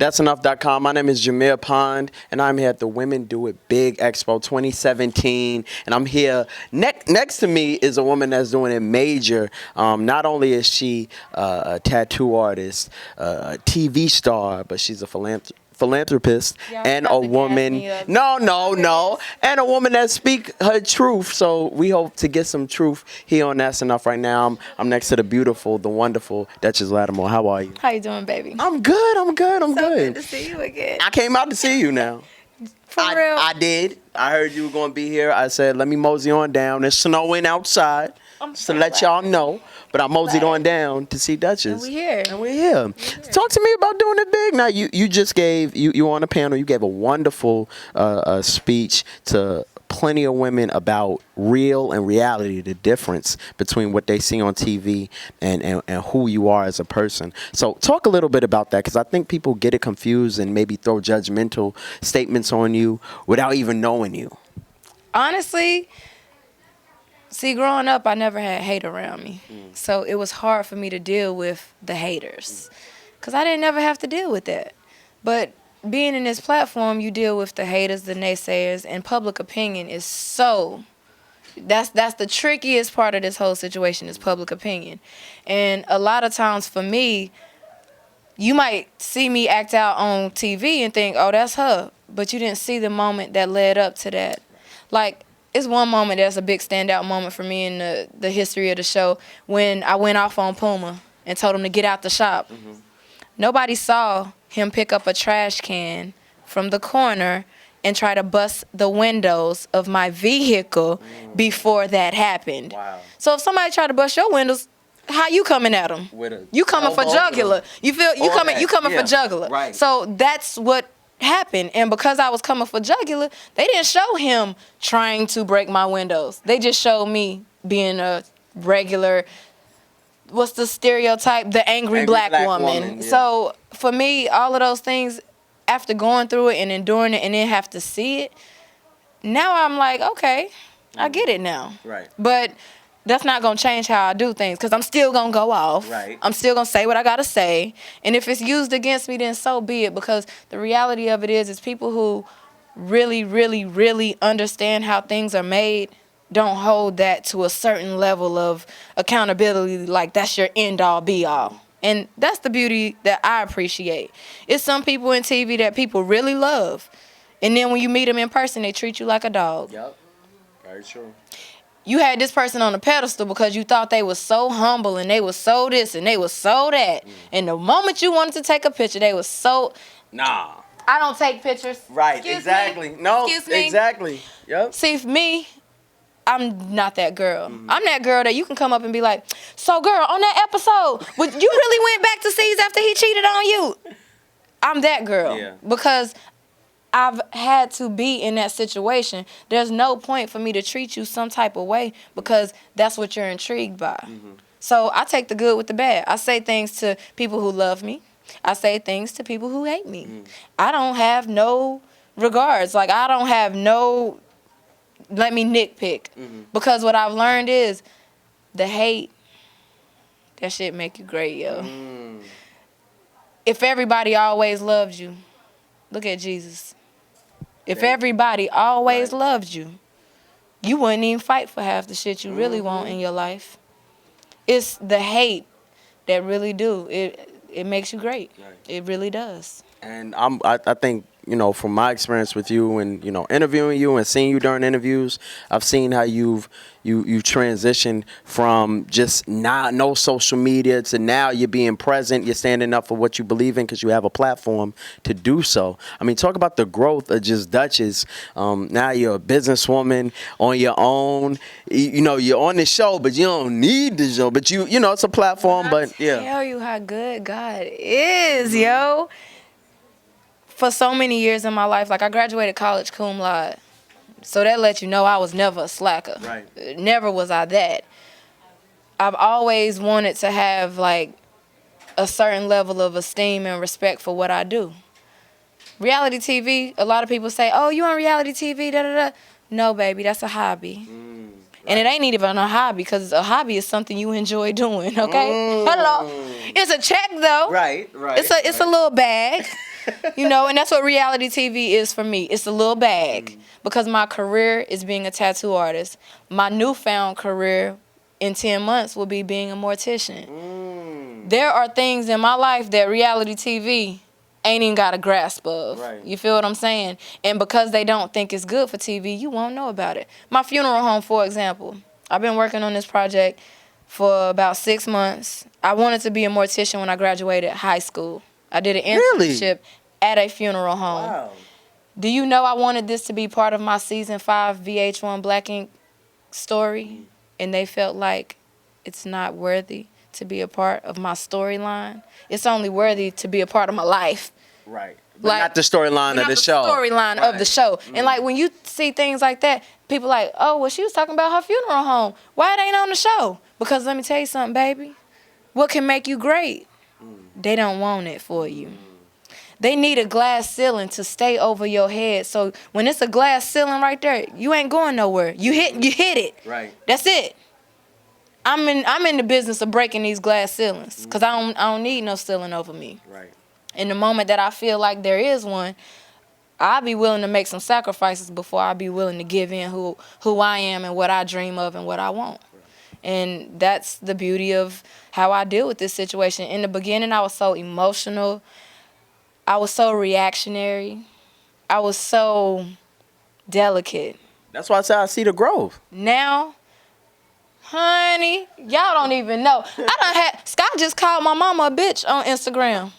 That's enough.com. My name is Jameer Pond, and I'm here at the Women Do It Big Expo 2017. And I'm here. Next to me is a woman that's doing it major. Not only is she a tattoo artist, a TV star, but she's a philanthropist and a woman and a woman that speak her truth. So we hope to get some truth here on That's Enough right now. I'm next to the beautiful, the wonderful Dutchess. How are you? How you doing, baby? I'm good. So good to see you again. I came out to see you now. For real? I did. I heard you were going to be here. I said, let me mosey on down. It's snowing outside. So to let y'all know. But I moseyed on down to see Dutchess. And we're here. Talk to me about doing it big. Now, you just gave, you were on a panel, you gave a wonderful speech to plenty of women about real and reality, the difference between what they see on TV and who you are as a person. So talk a little bit about that, because I think people get it confused and maybe throw judgmental statements on you without even knowing you. Honestly, see, growing up, I never had hate around me. So it was hard for me to deal with the haters, because I didn't never have to deal with that. But being in this platform, you deal with the haters, the naysayers, and public opinion is so... That's the trickiest part of this whole situation is public opinion. And a lot of times for me, you might see me act out on TV and think, oh, that's her. But you didn't see the moment that led up to that. Like, it's one moment that's a big standout moment for me in the history of the show when I went off on Puma and told him to get out the shop. Mm-hmm. Nobody saw him pick up a trash can from the corner and try to bust the windows of my vehicle before that happened. Wow. So if somebody tried to bust your windows, how you coming at them? You coming for jugular. You feel you coming for jugular. Right. So that's what happened. And because I was coming for jugular, they didn't show him trying to break my windows. They just showed me being a regular, what's the stereotype? The angry black woman. Yeah. So for me, all of those things, after going through it and enduring it and then have to see it, now I'm like, okay, I get it now. Right. But that's not going to change how I do things, because I'm still going to go off. Right. I'm still going to say what I got to say. And if it's used against me, then so be it, because the reality of it is people who really, really, really understand how things are made don't hold that to a certain level of accountability, like that's your end-all, be-all. And that's the beauty that I appreciate. It's some people in TV that people really love, and then when you meet them in person, they treat you like a dog. Yep, very true. You had this person on a pedestal because you thought they was so humble and they was so this and they was so that. And the moment you wanted to take a picture, they was so... Nah. I don't take pictures. Right, Excuse exactly. Me. No, Excuse me. Exactly. Yep. See, for me, I'm not that girl. Mm-hmm. I'm that girl that you can come up and be like, so girl, on that episode, you really went back to C's after he cheated on you? I'm that girl. Yeah. Because I've had to be in that situation. There's no point for me to treat you some type of way because that's what you're intrigued by. Mm-hmm. So I take the good with the bad. I say things to people who love me. I say things to people who hate me. Mm-hmm. I don't have no regards. Like, I don't have no... let me nitpick. Mm-hmm. Because what I've learned is the hate, that shit make you great, yo. If everybody always loved you, look at Jesus. If everybody always loved you, you wouldn't even fight for half the shit you really want in your life. It's the hate that really do. It makes you great. Right. It really does. And I think, you know, from my experience with you and, you know, interviewing you and seeing you during interviews, I've seen how you've transitioned from just no social media to now you're being present, you're standing up for what you believe in because you have a platform to do so. I mean, talk about the growth of just Dutchess. Now you're a businesswoman on your own. You know, you're on the show, but you don't need the show. But you know, it's a platform. But yeah, tell you how good God is, yo. For so many years in my life, like I graduated college cum laude. So that lets you know I was never a slacker. Right. Never was I that. I've always wanted to have like a certain level of esteem and respect for what I do. Reality TV, a lot of people say, oh, you on reality TV, da-da-da. No, baby, that's a hobby. Right. And it ain't even a hobby, because a hobby is something you enjoy doing, okay? Hello. It's a check, though. Right. It's a little bag. You know, and that's what reality TV is for me. It's a little bag because my career is being a tattoo artist. My newfound career in 10 months will be being a mortician. There are things in my life that reality TV ain't even got a grasp of. Right. You feel what I'm saying? And because they don't think it's good for TV, you won't know about it. My funeral home, for example. I've been working on this project for about 6 months. I wanted to be a mortician when I graduated high school. I did an internship at a funeral home. Wow. Do you know I wanted this to be part of my season 5 VH1 Black Ink story? And they felt like it's not worthy to be a part of my storyline. It's only worthy to be a part of my life. Right. But not the storyline of the show. Storyline of the show. And like when you see things like that, people like, oh, well, she was talking about her funeral home. Why it ain't on the show? Because let me tell you something, baby. What can make you great? They don't want it for you. They need a glass ceiling to stay over your head. So when it's a glass ceiling right there, you ain't going nowhere. You hit it. Right. That's it. I'm in the business of breaking these glass ceilings because I don't need no ceiling over me. Right. In the moment that I feel like there is one, I'll be willing to make some sacrifices before I'll be willing to give in who I am and what I dream of and what I want. And that's the beauty of how I deal with this situation. In the beginning, I was so emotional. I was so reactionary. I was so delicate. That's why I say I see the growth. Now, honey, y'all don't even know. Scott just called my mama a bitch on Instagram.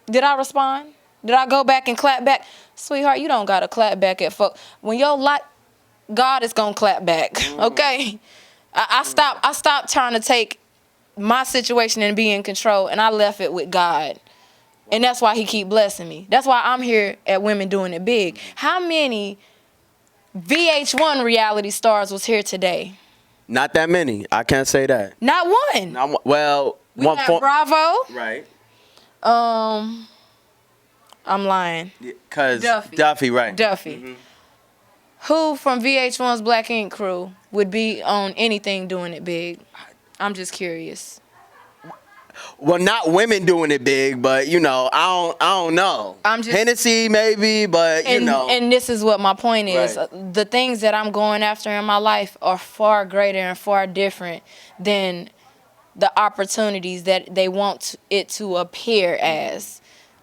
Did I respond? Did I go back and clap back? Sweetheart, you don't got to clap back at folk. When your life, God is going to clap back, okay? I stopped trying to take my situation and be in control, and I left it with God. And that's why he keep blessing me. That's why I'm here at Women Doing It Big. How many VH1 reality stars was here today? Not that many. I can't say that. Not one. Well, We got Bravo. Right. I'm lying. Cause Duffy, right. Duffy. Mm-hmm. Who from VH1's Black Ink crew would be on anything doing it big? I'm just curious. Well, not Women Doing It Big, but I don't know. Hennessy maybe, but And this is what my point is. Right. The things that I'm going after in my life are far greater and far different than the opportunities that they want it to appear as.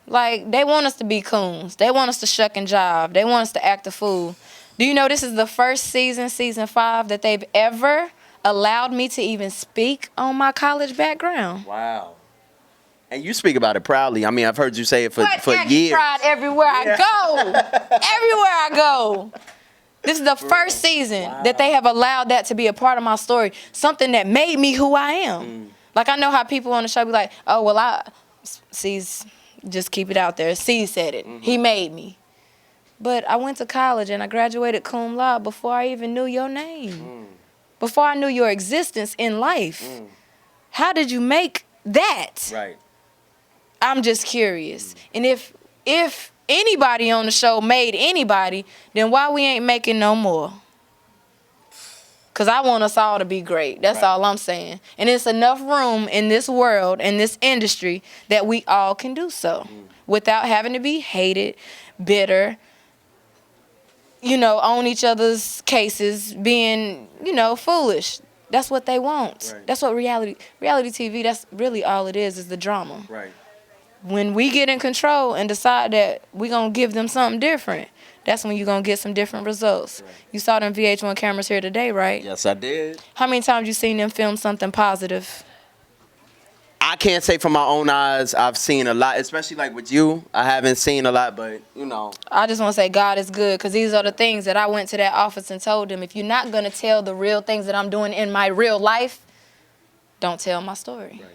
Like, they want us to be coons. They want us to shuck and jive. They want us to act a fool. Do you know this is the first season 5, that they've ever allowed me to even speak on my college background? Wow. And you speak about it proudly. I mean, I've heard you say it for years. Pride everywhere I go. Everywhere I go. This is the first season that they have allowed that to be a part of my story. Something that made me who I am. Like, I know how people on the show be like, oh, well, just keep it out there. C said it. He made me. But I went to college and I graduated cum laude before I even knew your name. Before I knew your existence in life. How did you make that? Right. I'm just curious. And if anybody on the show made anybody, then why we ain't making no more? Because I want us all to be great. That's all I'm saying. And it's enough room in this world, in this industry, that we all can do so. Without having to be hated, bitter, on each other's cases, being, foolish. That's what they want. Right. That's what reality TV, that's really all it is the drama. Right. When we get in control and decide that we're going to give them something different, that's when you're going to get some different results. Right. You saw them VH1 cameras here today, right? Yes, I did. How many times you seen them film something positive? I can't say from my own eyes I've seen a lot, especially like with you. I haven't seen a lot, but I just want to say God is good, because these are the things that I went to that office and told them. If you're not going to tell the real things that I'm doing in my real life, don't tell my story. Right.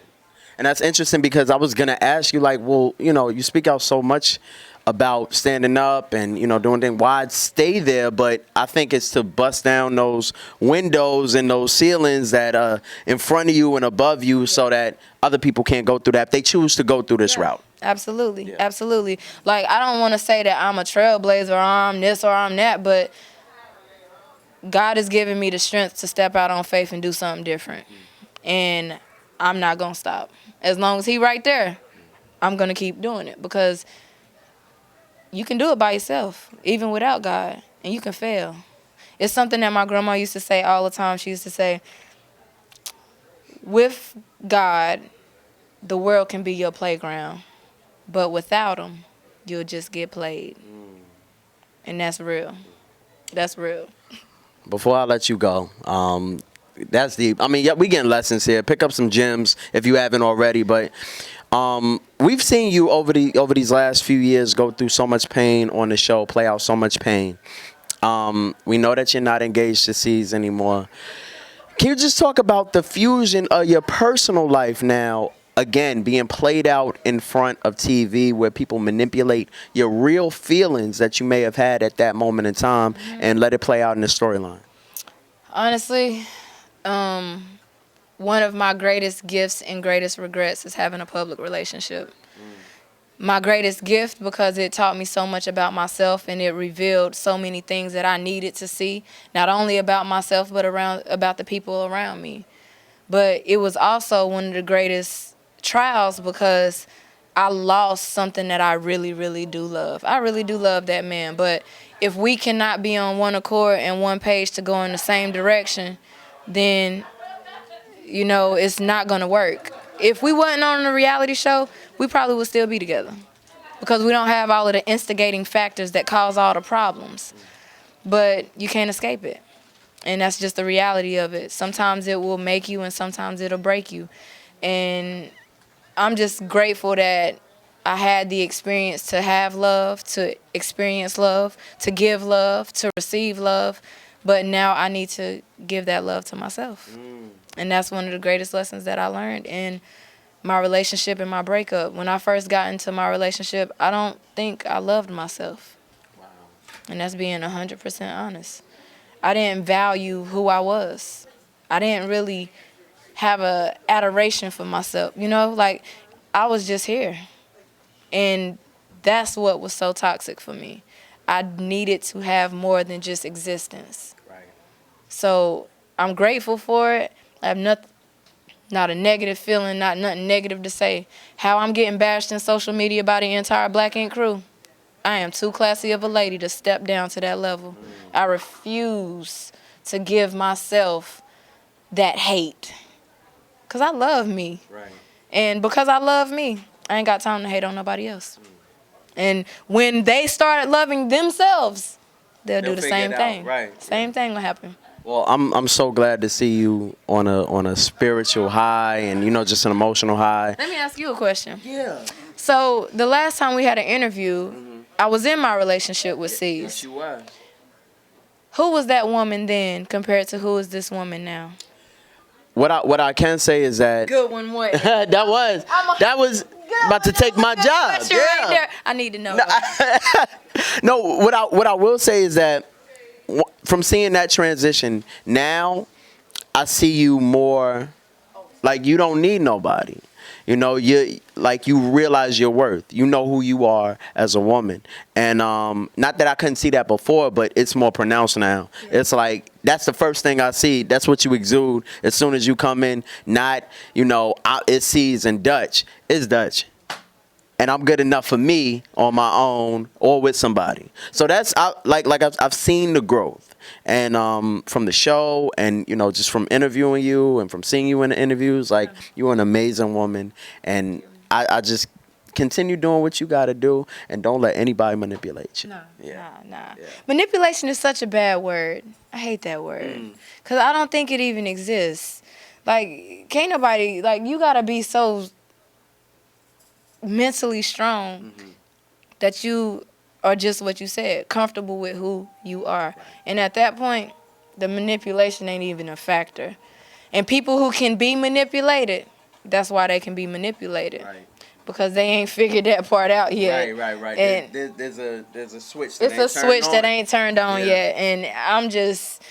And that's interesting, because I was going to ask you, like, well, you speak out so much about standing up and, doing things. Why stay there? But I think it's to bust down those windows and those ceilings that are in front of you and above you, so that other people can't go through that if they choose to go through this route. Absolutely. Yeah. Absolutely. Like, I don't want to say that I'm a trailblazer or I'm this or I'm that, but God has given me the strength to step out on faith and do something different. And I'm not going to stop. As long as he right there, I'm going to keep doing it, because you can do it by yourself, even without God, and you can fail. It's something that my grandma used to say all the time. She used to say, with God, the world can be your playground, but without him, you'll just get played. And that's real. That's real. Before I let you go, that's deep. I mean, yeah, we getting lessons here. Pick up some gems if you haven't already. But we've seen you over these last few years go through so much pain on the show, play out so much pain. We know that you're not engaged to C's anymore. Can you just talk about the fusion of your personal life now, again, being played out in front of TV where people manipulate your real feelings that you may have had at that moment in time and let it play out in the storyline? Honestly, one of my greatest gifts and greatest regrets is having a public relationship. My greatest gift because it taught me so much about myself, and it revealed so many things that I needed to see, not only about myself but about the people around me. But it was also one of the greatest trials because I lost something that I really, really do love. I really do love that man, but if we cannot be on one accord and one page to go in the same direction, then it's not going to work. If we wasn't on a reality show, we probably would still be together because we don't have all of the instigating factors that cause all the problems. But you can't escape it. And that's just the reality of it. Sometimes it will make you and sometimes it'll break you. And I'm just grateful that I had the experience to have love, to experience love, to give love, to receive love. But now I need to give that love to myself. And that's one of the greatest lessons that I learned in my relationship and my breakup. When I first got into my relationship, I don't think I loved myself. Wow. And that's being 100% honest. I didn't value who I was. I didn't really have a adoration for myself. Like I was just here. And that's what was so toxic for me. I needed to have more than just existence. Right. So I'm grateful for it. I have not a negative feeling, not nothing negative to say. How I'm getting bashed in social media by the entire Black Ink crew, I am too classy of a lady to step down to that level. I refuse to give myself that hate. Because I love me. Right. And because I love me, I ain't got time to hate on nobody else. And when they start loving themselves, they'll do the same thing. Right. Same thing will happen. Well, I'm so glad to see you on a spiritual high and just an emotional high. Let me ask you a question. Yeah. So the last time we had an interview, I was in my relationship with C's. Yes, you were. Who was that woman then compared to who is this woman now? What I can say is that good one. What? that was about to take my job. Yeah. Right there. I need to know. No, what I will say is that from seeing that transition, now I see you more like you don't need nobody. You realize your worth. You know who you are as a woman. And not that I couldn't see that before, but it's more pronounced now. Yeah. It's like that's the first thing I see. That's what you exude as soon as you come in. Not, it's C's and Dutch. It's Dutch. And I'm good enough for me on my own or with somebody. So that's I've seen the growth, and from the show, and just from interviewing you and from seeing you in the interviews, you're an amazing woman, and I just continue doing what you got to do, and don't let anybody manipulate you. Nah. Yeah. Manipulation is such a bad word. I hate that word because I don't think it even exists. Can't nobody you gotta be so mentally strong that you are just what you said, comfortable with who you are. And at that point, the manipulation ain't even a factor. And people who can be manipulated, that's why they can be manipulated. Right. Because they ain't figured that part out yet. Right. And there's a switch that ain't turned on yet. And I'm just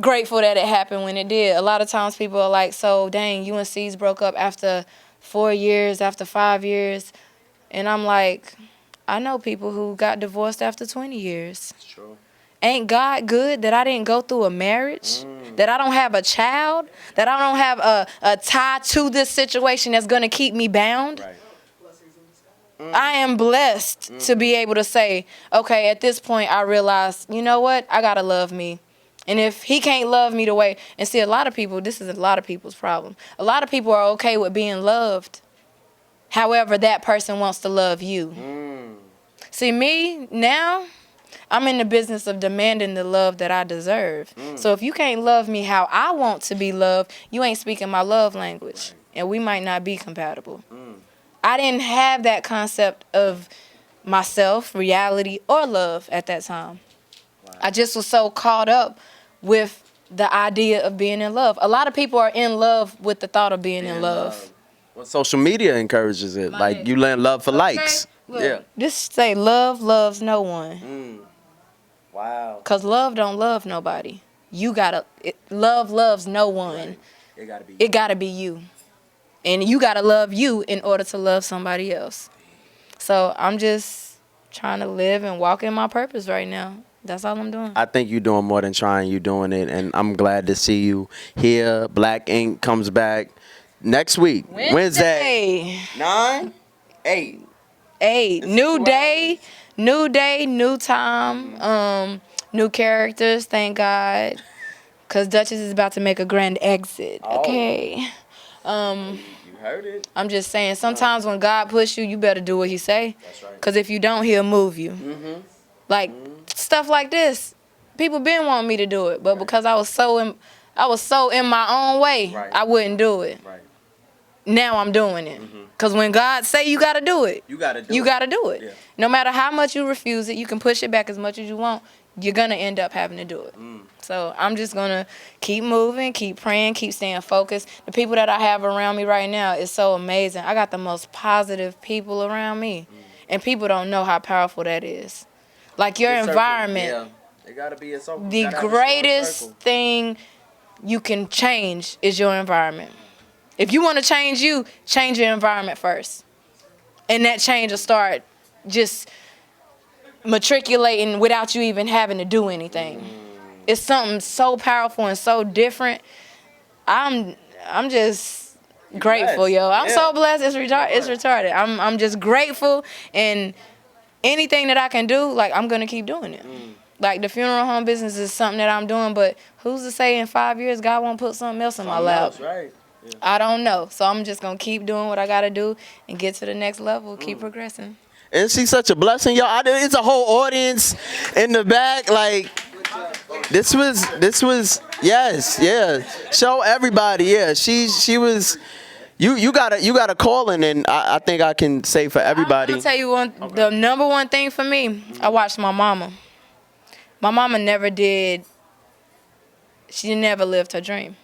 grateful that it happened when it did. A lot of times people are like, so dang, you and C's broke up after 4 years, after 5 years. And I'm like, I know people who got divorced after 20 years. That's true. Ain't God good that I didn't go through a marriage, that I don't have a child, that I don't have a tie to this situation that's going to keep me bound? Right. I am blessed to be able to say, okay, at this point, I realize, you know what? I got to love me. And if he can't love me the way, and see, a lot of people, this is a lot of people's problem. A lot of people are okay with being loved. However, that person wants to love you. See, me, now, I'm in the business of demanding the love that I deserve. So if you can't love me how I want to be loved, you ain't speaking my love language. And we might not be compatible. I didn't have that concept of myself, reality, or love at that time. I just was so caught up with the idea of being in love. A lot of people are in love with the thought of being in love. Well, social media encourages it. Like you learn love for likes. Look, Yeah. just say love loves no one. Wow. Cause love don't love nobody. Love loves no one. It gotta be. It gotta be you. And you gotta love you in order to love somebody else. So I'm just trying to live and walk in my purpose right now. That's all I'm doing. I think you're doing more than trying. You're doing it, and I'm glad to see you here. Black Ink comes back next week, Wednesday. 9, 8. 8. It's New 2 day, new time, new characters. Thank God, cause Dutchess is about to make a grand exit. Okay. You heard it. I'm just saying, sometimes when God push you, you better do what he say. That's right. Because if you don't, he'll move you. Like, stuff like this. People been wanting me to do it, but because I was so in my own way, I wouldn't do it. Right. Now I'm doing it. Because when God say you got to do it, You gotta do you it. got to do it. Yeah. No matter how much you refuse it, you can push it back as much as you want. You're going to end up having to do it. So I'm just going to keep moving, keep praying, keep staying focused. The people that I have around me right now is so amazing. I got the most positive people around me. And people don't know how powerful that is. Like your environment, Yeah. It gotta be a circle. the greatest thing you can change is your environment. If you want to change you, change your environment first. And that change will start just matriculating without you even having to do anything. It's something so powerful and so different. I'm just grateful, blessed. yo. I'm Yeah. so blessed. It's retarded. I'm just grateful, and anything that I can do, like, I'm gonna keep doing it. Like, the funeral home business is something that I'm doing, but who's to say in 5 years God won't put something else in my lap? Right. I don't know. So I'm just gonna keep doing what I gotta do and get to the next level, keep progressing. Isn't she such a blessing, y'all? It's a whole audience in the back. Like, this was yes, yeah. Show everybody, yeah. She was. You got a calling, and I think I can say for everybody. I'm gonna tell you the number one thing for me. I watched my mama. My mama never did. She never lived her dream.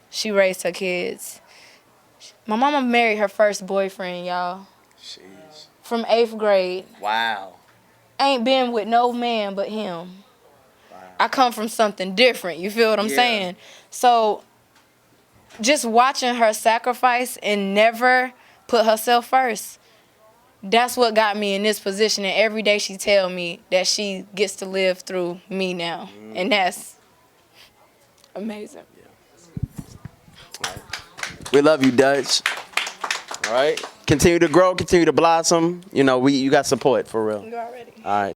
She raised her kids. My mama married her first boyfriend, y'all. Jeez. From 8th grade. Wow. Ain't been with no man but him. Wow. I come from something different. You feel what I'm saying? So just watching her sacrifice and never put herself first, that's what got me in this position. And every day she tell me that she gets to live through me now. And that's amazing. We love you, Dutch. All right. Continue to grow, continue to blossom. You know, you got support for real. You already. All right.